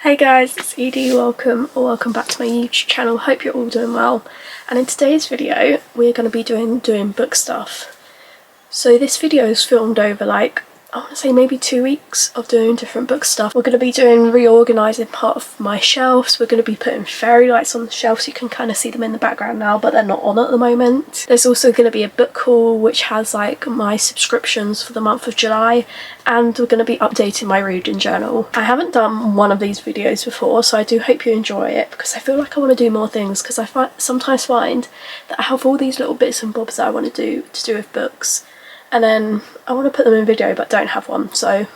Hey guys, it's Edie. Welcome back to my YouTube channel. Hope you're all doing well. And in today's video, we're going to be doing book stuff. So this video is filmed over I want to say maybe 2 weeks of doing different book stuff. We're going to be doing reorganising part of my shelves. We're going to be putting fairy lights on the shelves. You can kind of see them in the background now, but they're not on at the moment. There's also going to be a book haul which has my subscriptions for the month of July, and we're going to be updating my reading journal. I haven't done one of these videos before, so I do hope you enjoy it because I feel like I want to do more things, because I sometimes find that I have all these little bits and bobs that I want to do with books, and then I want to put them in video but don't have one. So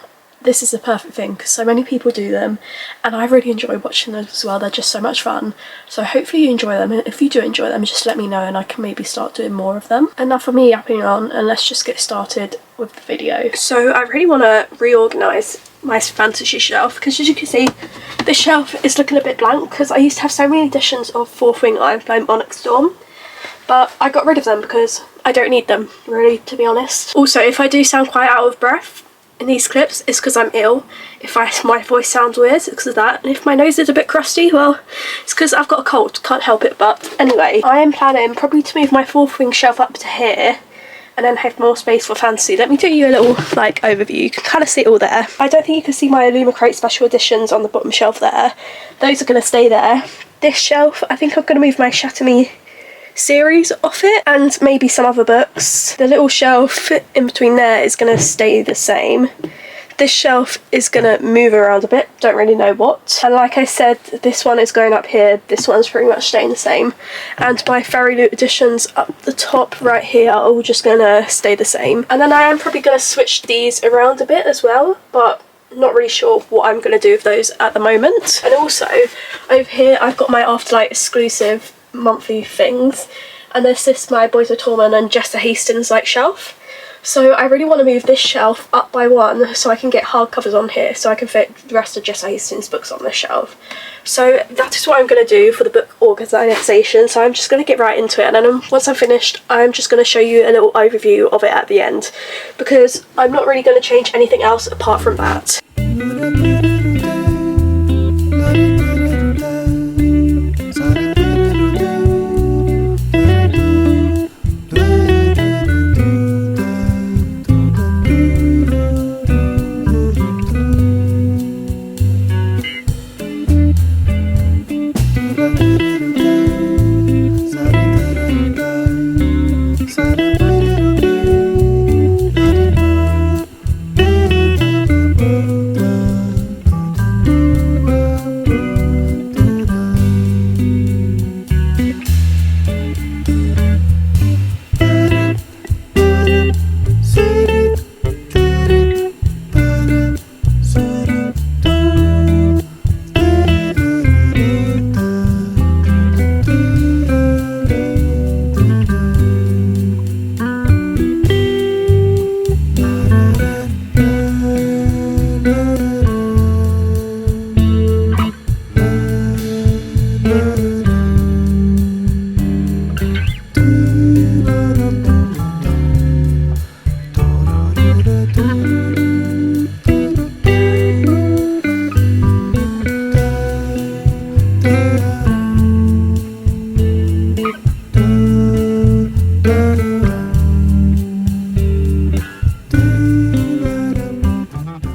this is the perfect thing because so many people do them and I really enjoy watching them as well. They're just so much fun. So hopefully you enjoy them, and if you do enjoy them, just let me know and I can maybe start doing more of them. Enough of me yapping on, and let's just get started with the video. So I really want to reorganise my fantasy shelf because, as you can see, this shelf is looking a bit blank because I used to have so many editions of Fourth Wing Iron Flame Onyx Storm, but I got rid of them because I don't need them, really, to be honest. Also, if I do sound quite out of breath in these clips, it's because I'm ill. If my voice sounds weird, it's because of that. And if my nose is a bit crusty, well, it's because I've got a cold, can't help it. But anyway, I am planning probably to move my Fourth Wing shelf up to here and then have more space for fantasy. Let me do you a little overview. You can kind of see it all there. I don't think you can see my Illumicrate special editions on the bottom shelf there. Those are going to stay there. This shelf, I think I'm going to move my Shatter Me series off it and maybe some other books. The little shelf in between there is going to stay the same. This shelf is going to move around a bit, don't really know what. And like I said, this one is going up here, this one's pretty much staying the same. And my Fairy Loot editions up the top right here are all just going to stay the same. And then I am probably going to switch these around a bit as well, but not really sure what I'm going to do with those at the moment. And also, over here I've got my Afterlight exclusive monthly things, and this is my Boys of Torment and Jessa Hastings shelf. So I really want to move this shelf up by one so I can get hardcovers on here, so I can fit the rest of Jessa Hastings books on this shelf. So that is what I'm going to do for the book organisation. So I'm just going to get right into it, and then once I'm finished, I'm just going to show you a little overview of it at the end, because I'm not really going to change anything else apart from that.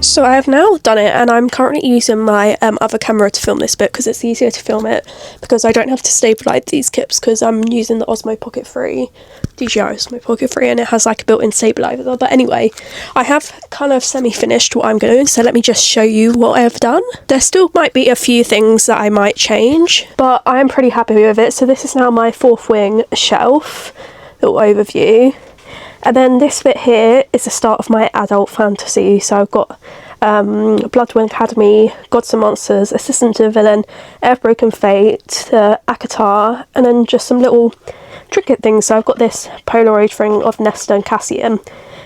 So I have now done it, and I'm currently using my other camera to film this bit because it's easier to film it, because I don't have to stabilise these clips because I'm using the Osmo Pocket 3, DJI Osmo Pocket 3, and it has a built-in stabiliser. But anyway, I have kind of semi-finished what I'm doing, so let me just show you what I've done. There still might be a few things that I might change, but I'm pretty happy with it. So this is now my Fourth Wing shelf, little overview. And then this bit here is the start of my adult fantasy. So I've got Bloodwind Academy, Gods and Monsters, Assistant to the Villain, Broken Fate, Akatar, and then just some little trinket things. So I've got this Polaroid ring of Nesta and Cassian,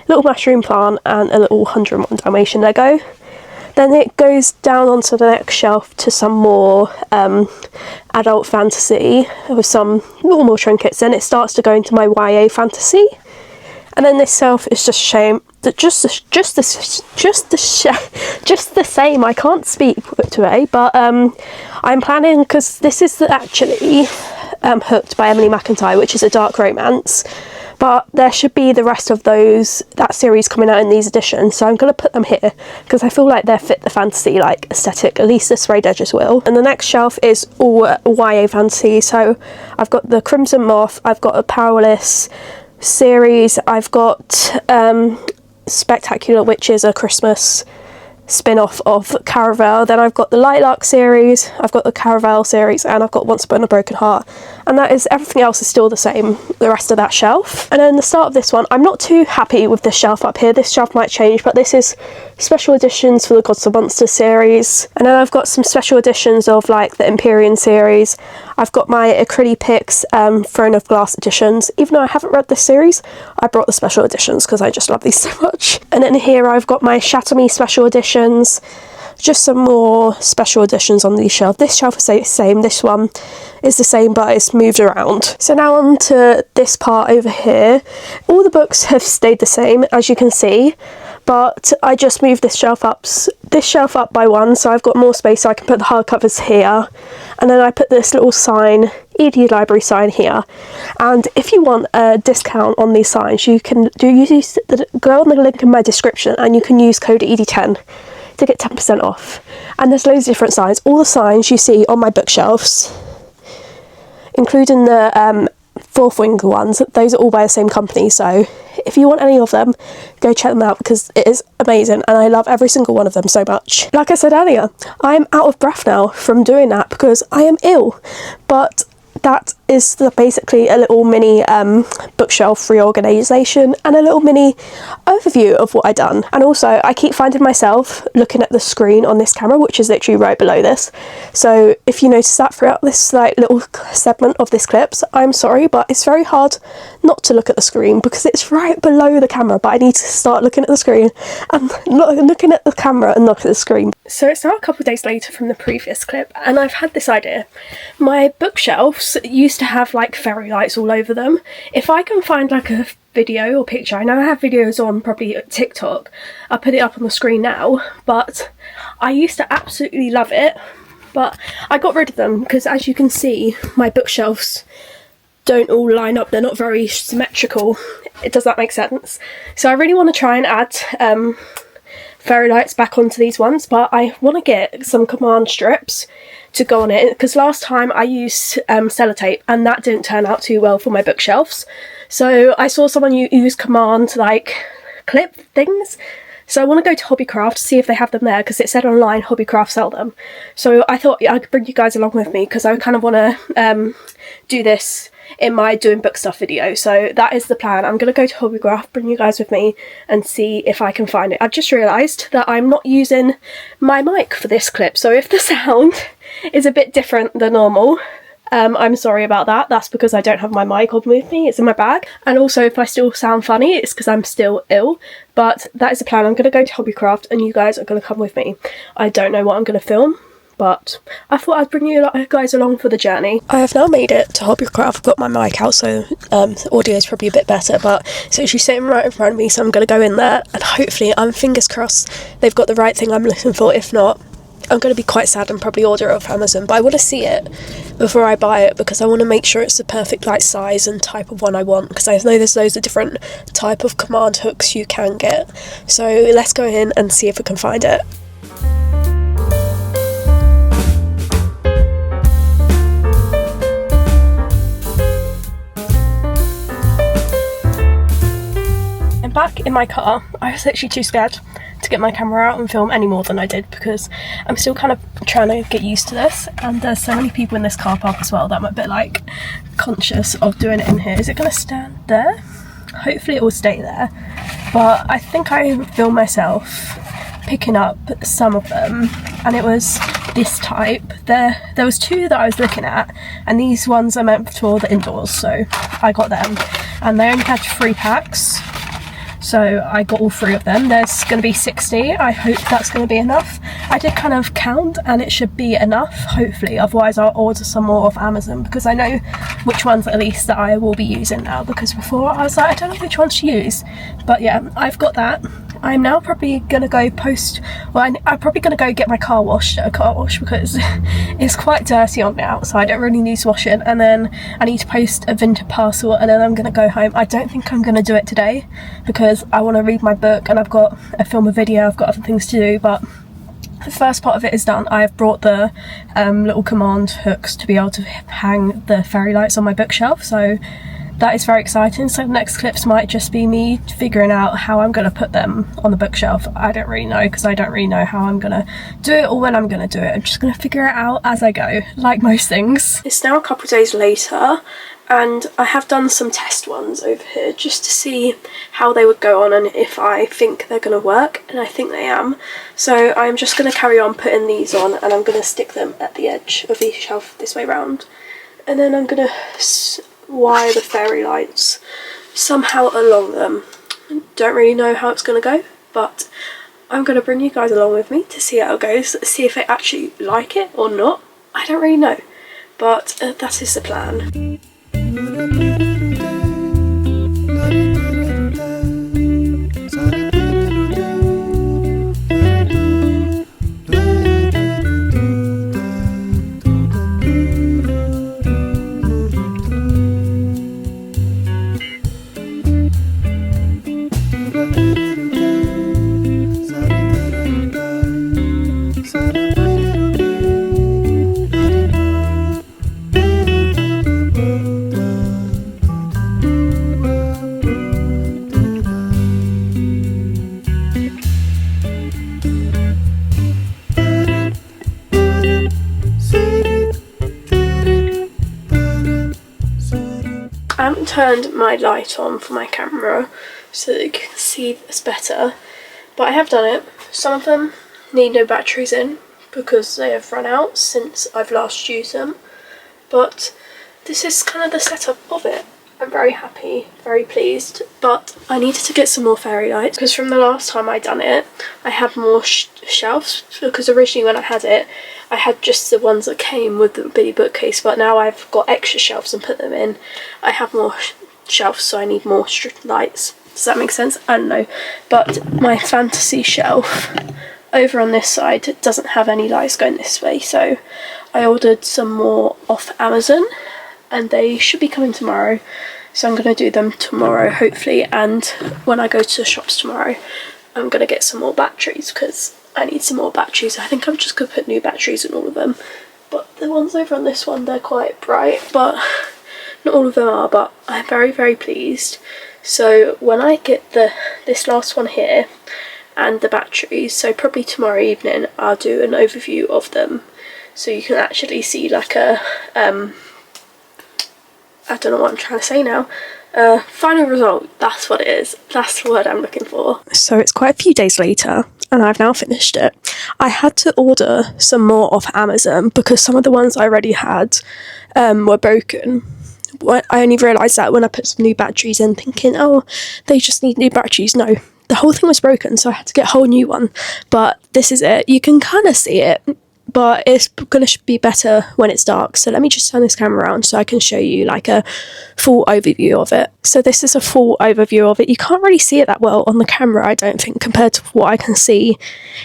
little mushroom plant, and a little 101 Dalmatian Lego. Then it goes down onto the next shelf to some more adult fantasy with some normal trinkets. Then it starts to go into my YA fantasy. And then this shelf is just the same. I can't speak today, but I'm planning, because this is actually Hooked by Emily McIntyre, which is a dark romance, but there should be the rest of that series coming out in these editions, so I'm going to put them here because I feel like they fit the fantasy like aesthetic, at least the sprayed edges will. And the next shelf is all YA fantasy, so I've got the Crimson Moth, I've got a Powerless series, I've got Spectacular, which is a Christmas spin-off of Caraval, then I've got the Lilac series, I've got the Caraval series, and I've got Once Upon a Broken Heart, and that is, everything else is still the same, the rest of that shelf. And then the start of this one, I'm not too happy with this shelf up here. This shelf might change, but this is special editions for the Gods and Monsters series, and then I've got some special editions of like the Empyrean series. I've got my Acrylic Picks Throne of Glass editions. Even though I haven't read this series, I brought the special editions because I just love these so much. And then here I've got my Shatter Me special editions, just some more special editions on these shelves. This shelf is the same, this one is the same, but it's moved around. So now on to this part over here. All the books have stayed the same, as you can see, but I just moved this shelf up by one, so I've got more space, so I can put the hardcovers here, and then I put this little sign, ED Library sign, here. And if you want a discount on these signs, you can go on the link in my description and you can use code ED10 to get 10% off. And there's loads of different signs. All the signs you see on my bookshelves, including the Fourth Wing ones, those are all by the same company, so if you want any of them, go check them out because it is amazing and I love every single one of them so much. Like I said earlier, I'm out of breath now from doing that because I am ill, but that is basically a little mini bookshelf reorganisation and a little mini overview of what I've done. And also, I keep finding myself looking at the screen on this camera, which is literally right below this. So if you notice that throughout this like little segment of this clips, I'm sorry, but it's very hard not to look at the screen because it's right below the camera, but I need to start looking at the screen and looking at the camera and not at the screen. So it's now a couple of days later from the previous clip and I've had this idea. My bookshelves used to have like fairy lights all over them. If I can find like a video or picture, I know I have videos on probably TikTok, I'll put it up on the screen now, but I used to absolutely love it, but I got rid of them because, as you can see, my bookshelves don't all line up, they're not very symmetrical. Does that make sense? So I really want to try and add fairy lights back onto these ones, but I want to get some command strips to go on it because last time I used sellotape and that didn't turn out too well for my bookshelves. So I saw someone use command like clip things, so I want to go to Hobbycraft to see if they have them there because it said online Hobbycraft sell them. So I thought I'd bring you guys along with me because I kind of want to do this in my doing book stuff video. So that is the plan. I'm going to go to Hobbycraft, bring you guys with me and see if I can find it. I've just realised that I'm not using my mic for this clip, so if the sound is a bit different than normal, I'm sorry about that. That's because I don't have my mic on with me, it's in my bag. And also if I still sound funny, it's because I'm still ill. But that is the plan. I'm going to go to Hobbycraft and you guys are going to come with me. I don't know what I'm going to film, but I thought I'd bring you guys along for the journey. I have now made it to Hobbycraft. I've got my mic out, so the audio is probably a bit better, but it's actually sitting right in front of me, so I'm going to go in there and hopefully, I'm fingers crossed, they've got the right thing I'm looking for. If not, I'm going to be quite sad and probably order it off Amazon, but I want to see it before I buy it because I want to make sure it's the perfect like size and type of one I want, because I know there's loads of different type of command hooks you can get. So let's go in and see if we can find it. I'm back in my car. I was actually too scared to get my camera out and film any more than I did because I'm still kind of trying to get used to this, and there's so many people in this car park as well that I'm a bit like conscious of doing it in here. Is it going to stand there? Hopefully it will stay there, but I think I filmed myself picking up some of them and it was this type. There was two that I was looking at and these ones are meant for the indoors, so I got them and they only had 3 packs. So I got all 3 of them. There's going to be 60. I hope that's going to be enough. I did kind of count and it should be enough, hopefully. Otherwise I'll order some more off Amazon, because I know which ones at least that I will be using now, because before I was like, I don't know which ones to use. But yeah, I've got that. I'm now probably going to go I'm probably going to go get my car washed at a car wash, because it's quite dirty on the outside. It really needs washing. And then I need to post a vintage parcel, and then I'm going to go home. I don't think I'm going to do it today, because I want to read my book and I've got a film, a video, I've got other things to do. But the first part of it is done. I've brought the little command hooks to be able to hang the fairy lights on my bookshelf, so that is very exciting. So the next clips might just be me figuring out how I'm going to put them on the bookshelf. I don't really know, because I don't really know how I'm going to do it or when I'm going to do it. I'm just going to figure it out as I go, like most things. It's now a couple of days later, and I have done some test ones over here just to see how they would go on and if I think they're going to work, and I think they am. So I'm just going to carry on putting these on, and I'm going to stick them at the edge of the shelf this way round, and then I'm going to wire the fairy lights somehow along them. Don't really know how it's going to go, but I'm going to bring you guys along with me to see how it goes, see if they actually like it or not. I don't really know, but that is the plan. I haven't turned my light on for my camera so that you can see this better, but I have done it. Some of them need no batteries in because they have run out since I've last used them, but this is kind of the setup of it. I'm very happy, very pleased, but I needed to get some more fairy lights because from the last time I done it I had more shelves, because originally when I had it I had just the ones that came with the bitty bookcase, but now I've got extra shelves and put them in. I have more shelves, so I need more lights. Does that make sense? I don't know, but my fantasy shelf over on this side doesn't have any lights going this way, so I ordered some more off Amazon and they should be coming tomorrow, so I'm going to do them tomorrow hopefully, and when I go to the shops tomorrow I'm going to get some more batteries because I need some more batteries. I think I'm just going to put new batteries in all of them, but the ones over on this one, they're quite bright, but not all of them are, but I'm very, very pleased. So when I get this last one here and the batteries, so probably tomorrow evening I'll do an overview of them so you can actually see like a I don't know what I'm trying to say now. Final result, that's what it is. That's the word I'm looking for. So it's quite a few days later and I've now finished it. I had to order some more off Amazon because some of the ones I already had were broken. I only realised that when I put some new batteries in, thinking, oh, they just need new batteries. No, the whole thing was broken, so I had to get a whole new one. But this is it. You can kind of see it, but it's going to be better when it's dark. So let me just turn this camera around so I can show you like a full overview of it. So this is a full overview of it. You can't really see it that well on the camera, I don't think, compared to what I can see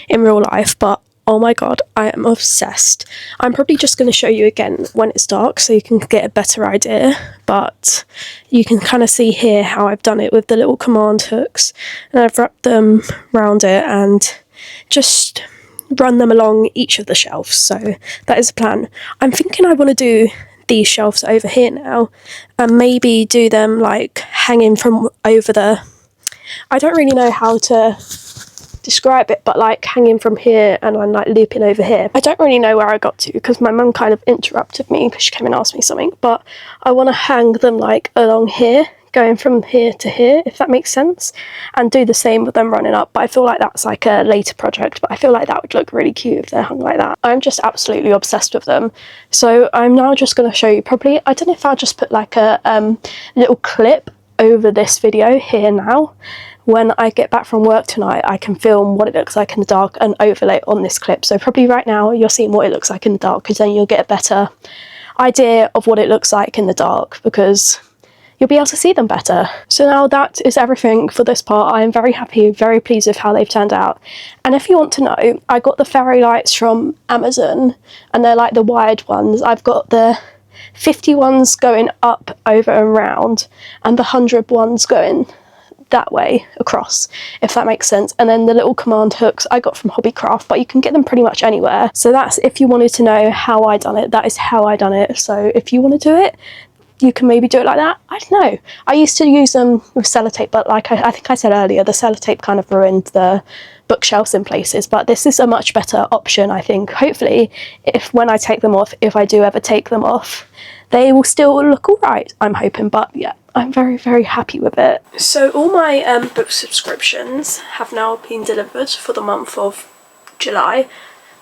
in real life, but oh my god, I am obsessed. I'm probably just going to show you again when it's dark so you can get a better idea, but you can kind of see here how I've done it with the little command hooks, and I've wrapped them around it and just run them along each of the shelves. So that is the plan. I'm thinking I want to do these shelves over here now and maybe do them like hanging from over the, I don't really know how to describe it, but like hanging from here and I'm like looping over here. I don't really know where I got to because my mum kind of interrupted me because she came and asked me something, but I want to hang them like along here, going from here to here, if that makes sense, and do the same with them running up. But I feel like that's like a later project, but I feel like that would look really cute if they're hung like that. I'm just absolutely obsessed with them. So I'm now just going to show you, probably, I don't know if I'll just put like a little clip over this video here now when I get back from work tonight, I can film what it looks like in the dark and overlay it on this clip. So probably right now you're seeing what it looks like in the dark, because then you'll get a better idea of what it looks like in the dark, because you'll be able to see them better. So now that is everything for this part. I am very happy, very pleased with how they've turned out. And if you want to know, I got the fairy lights from Amazon, and they're like the wired ones. I've got the 50 ones going up, over and round, and the 100 ones going that way across, if that makes sense. And then the little command hooks I got from Hobbycraft, but you can get them pretty much anywhere. So that's, if you wanted to know how I done it, that is how I done it. So if you want to do it, you can maybe do it like that. I don't know. I used to use them with sellotape, but like I think I said earlier, the sellotape kind of ruined the bookshelves in places, but this is a much better option, I think. Hopefully, when I take them off, if I do ever take them off, they will still look all right, I'm hoping. But yeah, I'm very, very happy with it. So all my book subscriptions have now been delivered for the month of July.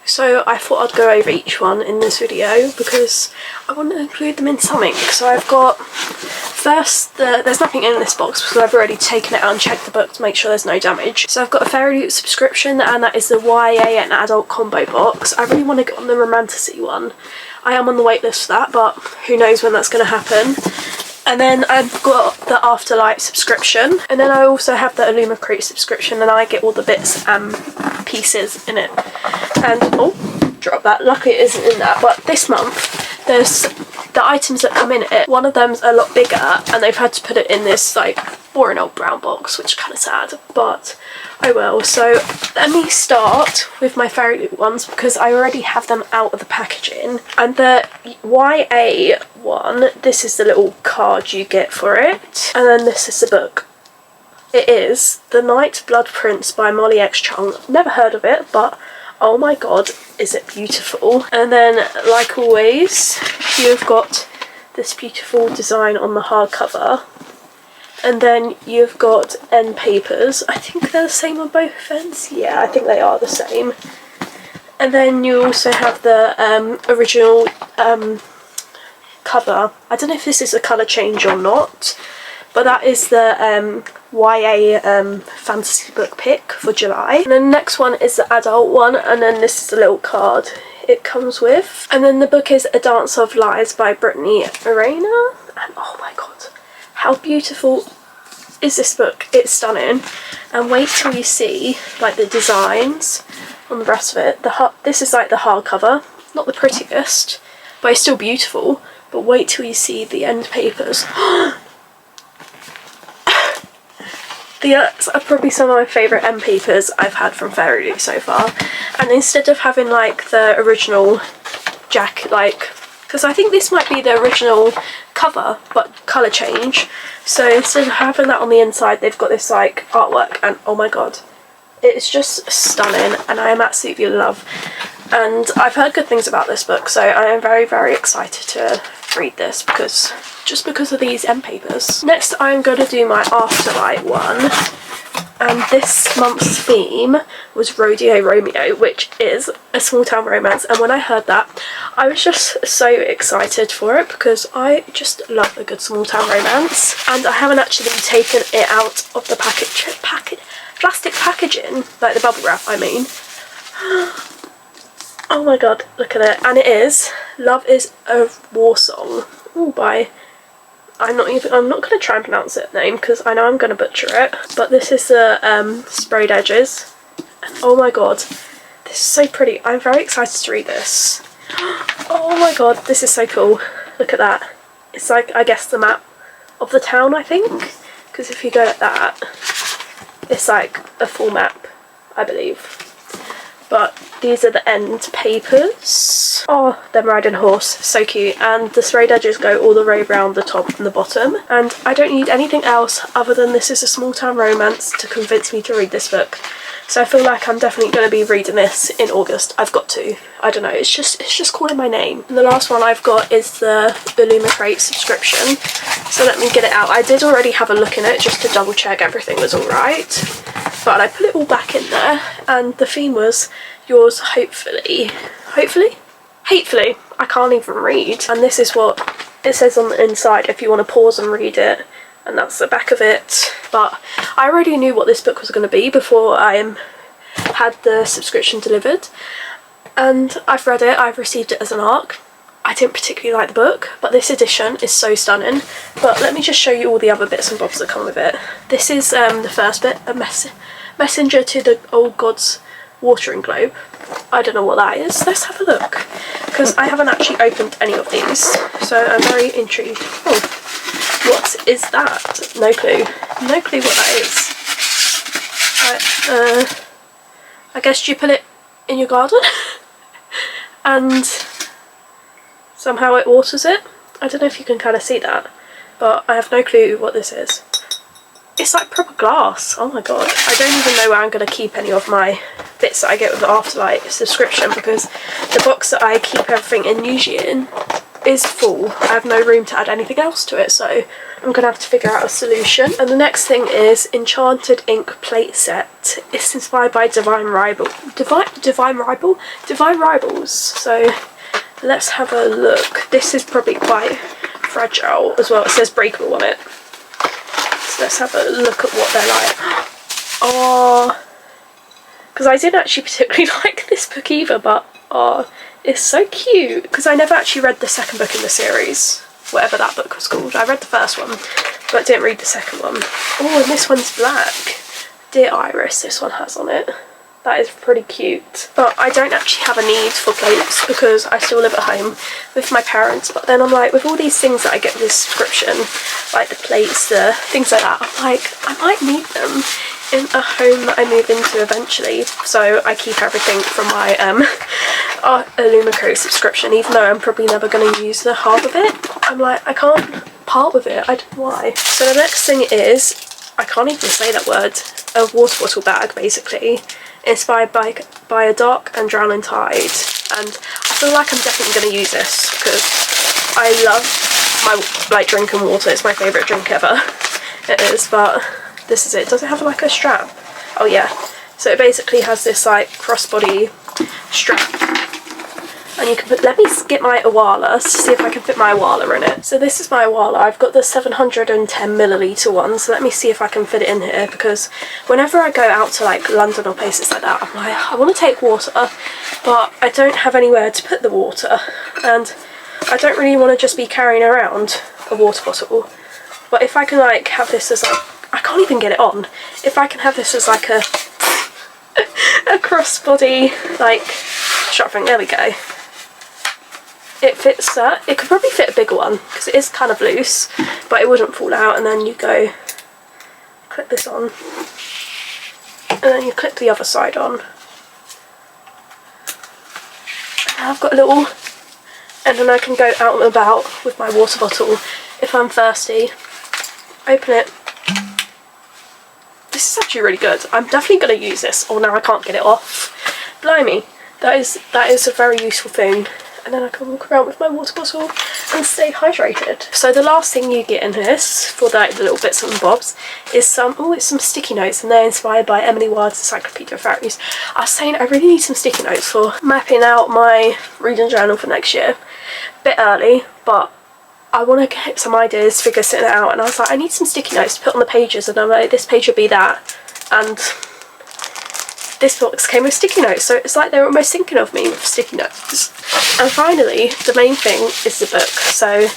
So I thought I'd go over each one in this video because I want to include them in something. So I've got, first, there's nothing in this box because I've already taken it out and checked the book to make sure there's no damage. So I've got a Fairy Loot subscription, and that is the YA and adult combo box. I really want to get on the Romantasy one. I am on the wait list for that, but who knows when that's going to happen. And then I've got the Afterlight subscription, and then I also have the Illumicrate subscription, and I get all the bits and pieces in it. And oh, drop that. Luckily it isn't in that. But this month there's the items that come in it. One of them's a lot bigger, and they've had to put it in this like boring old brown box, which is kind of sad, but I will. So let me start with my Fairy Loot ones because I already have them out of the packaging. And the YA one, this is the little card you get for it, and then this is the book. It is The Night Blood Prince by Molly X Chung. Never heard of it, but oh my god, is it beautiful. And then, like always, you've got this beautiful design on the hardcover. And then you've got end papers. I think they're the same on both ends. Yeah, I think they are the same. And then you also have the original cover. I don't know if this is a colour change or not, but that is the YA fantasy book pick for July. And then the next one is the adult one, and then this is the little card it comes with. And then the book is A Dance of Lies by Brittany Arena. And oh my god, how beautiful is this book? It's stunning. And wait till you see like the designs on the rest of it. This is like the hardcover, not the prettiest, but it's still beautiful. But wait till you see the end papers. These are probably some of my favourite end papers I've had from Fairy Loot so far. And instead of having like the original like, because I think this might be the original cover but colour change, so instead of having that on the inside, they've got this like artwork, and oh my god, it's just stunning, and I am absolutely in love. And I've heard good things about this book, so I am very, very excited to read this just because of these end papers. Next, I'm going to do my Afterlight one, and this month's theme was Rodeo Romeo, which is a small town romance. And when I heard that, I was just so excited for it because I just love a good small town romance. And I haven't actually taken it out of the plastic packaging, like the bubble wrap, I mean. Oh my god, look at it. And it is Love is a War Song. Ooh, by, I'm not going to try and pronounce that name because I know I'm going to butcher it. But this is the sprayed edges. And oh my god, this is so pretty. I'm very excited to read this. Oh my god, this is so cool. Look at that. It's like, I guess, the map of the town, I think. Because if you go like that, it's like a full map, I believe. But these are the end papers. Oh, them riding a horse, so cute. And the sprayed edges go all the way around the top and the bottom. And I don't need anything else other than this is a small town romance to convince me to read this book. So I feel like I'm definitely going to be reading this in August. I've got to. I don't know, it's just calling my name. And the last one I've got is the Illumicrate subscription. So let me get it out. I did already have a look in it just to double check everything was alright. But I put it all back in there, and the theme was yours hopefully. Hopefully? Hatefully. I can't even read. And this is what it says on the inside if you want to pause and read it. and that's the back of it. But I already knew what this book was going to be before I had the subscription delivered, and I've read it, I've received it as an ARC. I didn't particularly like the book, but this edition is so stunning. But let me just show you all the other bits and bobs that come with it. This is the first bit, a messenger to the old god's watering globe. I don't know what that is. Let's have a look, because I haven't actually opened any of these, so I'm very intrigued. Oh, what is that? No clue. No clue what that is. I guess you put it in your garden and somehow it waters it. I don't know if you can kind of see that, but I have no clue what this is. It's like proper glass. Oh my god. I don't even know where I'm going to keep any of my bits that I get with the Afterlight subscription, because the box that I keep everything in usually in is full. I have no room to add anything else to it, so I'm going to have to figure out a solution. And the next thing is Enchanted Ink plate set. It's inspired by Divine Rivals. So let's have a look. This is probably quite fragile as well. It says breakable on it. So let's have a look at what they're like. Oh, because I didn't actually particularly like this book either, but oh, it's so cute. Because I never actually read the second book in the series, whatever that book was called. I read the first one, but didn't read the second one. Oh, and this one's black. Dear Iris, this one has on it. That is pretty cute. But I don't actually have a need for plates because I still live at home with my parents. But then I'm like, with all these things that I get with this subscription, like the plates, the things like that, I'm like, I might need them in a home that I move into eventually. So I keep everything from my Illumicro subscription, even though I'm probably never going to use the half of it. I'm like, I can't part with it. I don't know why. So the next thing is, I can't even say that word, a water bottle bag basically, inspired by a dark and drowning tide. And I feel like I'm definitely going to use this because I love my drinking water. It's my favourite drink ever. It is, but this is it. Does it have like a strap? Oh yeah. So it basically has this like crossbody strap. And you can put, let me get my Awala to see if I can fit my Awala in it. So this is my Awala. I've got the 710ml one, so let me see if I can fit it in here, because whenever I go out to like London or places like that, I'm like, I want to take water, but I don't have anywhere to put the water, and I don't really want to just be carrying around a water bottle. But if I can like have this as like, I can't even get it on, if I can have this as like a crossbody like strap thing, there we go. It fits that. It could probably fit a bigger one because it is kind of loose, but it wouldn't fall out. And then you go clip this on, and then you clip the other side on. And I've got a little, and then I can go out and about with my water bottle if I'm thirsty. Open it. This is actually really good. I'm definitely going to use this. Oh, now I can't get it off. Blimey, that is a very useful thing. And then I can walk around with my water bottle and stay hydrated. So the last thing you get in this, for the little bits and bobs, is some sticky notes, and they're inspired by Emily Wilde's Encyclopedia of Fairies. I was saying I really need some sticky notes for mapping out my reading journal for next year. Bit early, but I want to get some ideas, figure something out, and I was like, I need some sticky notes to put on the pages, and I'm like, this page would be that, and this box came with sticky notes, so it's like they're almost thinking of me with sticky notes. And finally, the main thing is the book, so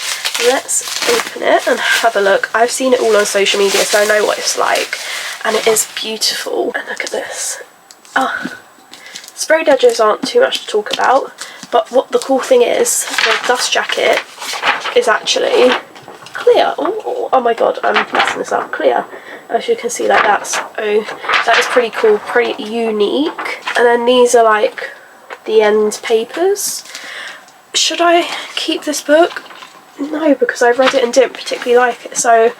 let's open it and have a look. I've seen it all on social media, so I know what it's like, and it is beautiful. And look at this. Oh, sprayed edges aren't too much to talk about, but what the cool thing is, the dust jacket is actually clear. Oh my god, I'm messing this up. Clear. As you can see, like that's, oh, that is pretty cool, pretty unique. And then these are like the end papers. Should I keep this book? No, because I read it and didn't particularly like it, so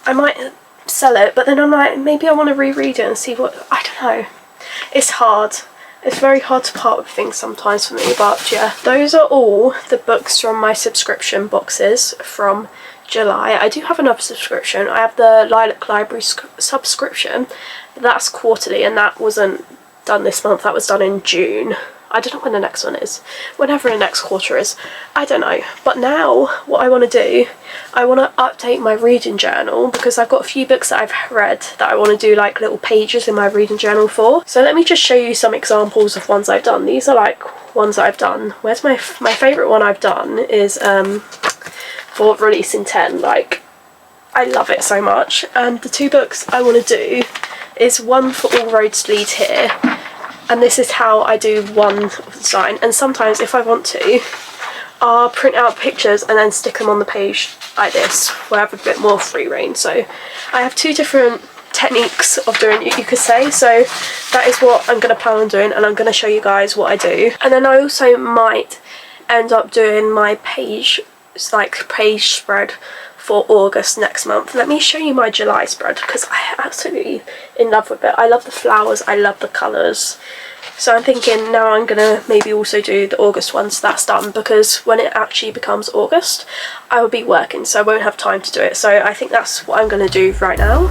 I might sell it, but then I'm like, maybe I want to reread it and see what, I don't know. It's hard. It's very hard to part with things sometimes for me, but yeah. Those are all the books from my subscription boxes from July. I do have another subscription. I have the Lilac Library subscription, but that's quarterly, and that wasn't done this month, that was done in June. I don't know when the next one is, whenever the next quarter is, I don't know. But now what I want to do, I want to update my reading journal, because I've got a few books that I've read that I want to do like little pages in my reading journal for. So let me just show you some examples of ones I've done. These are like ones that I've done. Where's my favourite one I've done is for Release in 10. Like, I love it so much. And the two books I want to do is one for All Roads Lead Here, and this is how I do one of the design. And sometimes if I want to, I'll print out pictures and then stick them on the page like this, where I have a bit more free reign. So I have two different techniques of doing it, you could say. So that is what I'm going to plan on doing, and I'm going to show you guys what I do. And then I also might end up doing my page, it's like page spread for August next month. Let me show you my July spread, because I'm absolutely in love with it. I love the flowers, I love the colours. So I'm thinking now I'm gonna maybe also do the August one, so that's done, because when it actually becomes August I will be working, so I won't have time to do it. So I think that's what I'm gonna do right now.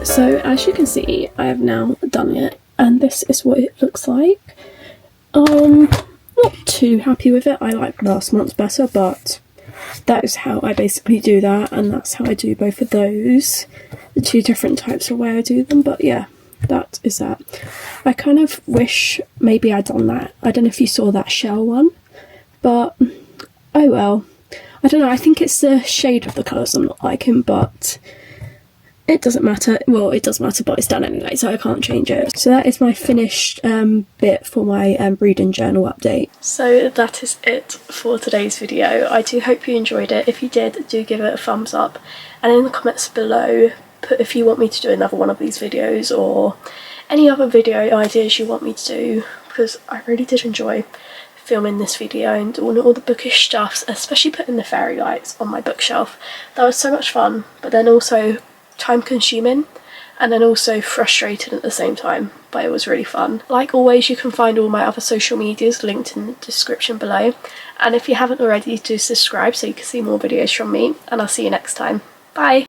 So as you can see, I have now done it, and this is what it looks like. Not too happy with it. I like last month's better, but that is how I basically do that, and that's how I do both of those. The two different types of way I do them, but yeah, that is that. I kind of wish maybe I'd done that. I don't know if you saw that shell one, but oh well. I don't know, I think it's the shade of the colours I'm not liking, but it doesn't matter. Well, it does matter, but it's done anyway, so I can't change it. So that is my finished bit for my reading journal update. So that is it for today's video. I do hope you enjoyed it. If you did, do give it a thumbs up, and in the comments below put if you want me to do another one of these videos or any other video ideas you want me to do, because I really did enjoy filming this video and doing all the bookish stuff, especially putting the fairy lights on my bookshelf. That was so much fun, but then also time consuming and then also frustrating at the same time, but it was really fun. Like always, you can find all my other social medias linked in the description below, and if you haven't already, do subscribe so you can see more videos from me, and I'll see you next time. Bye!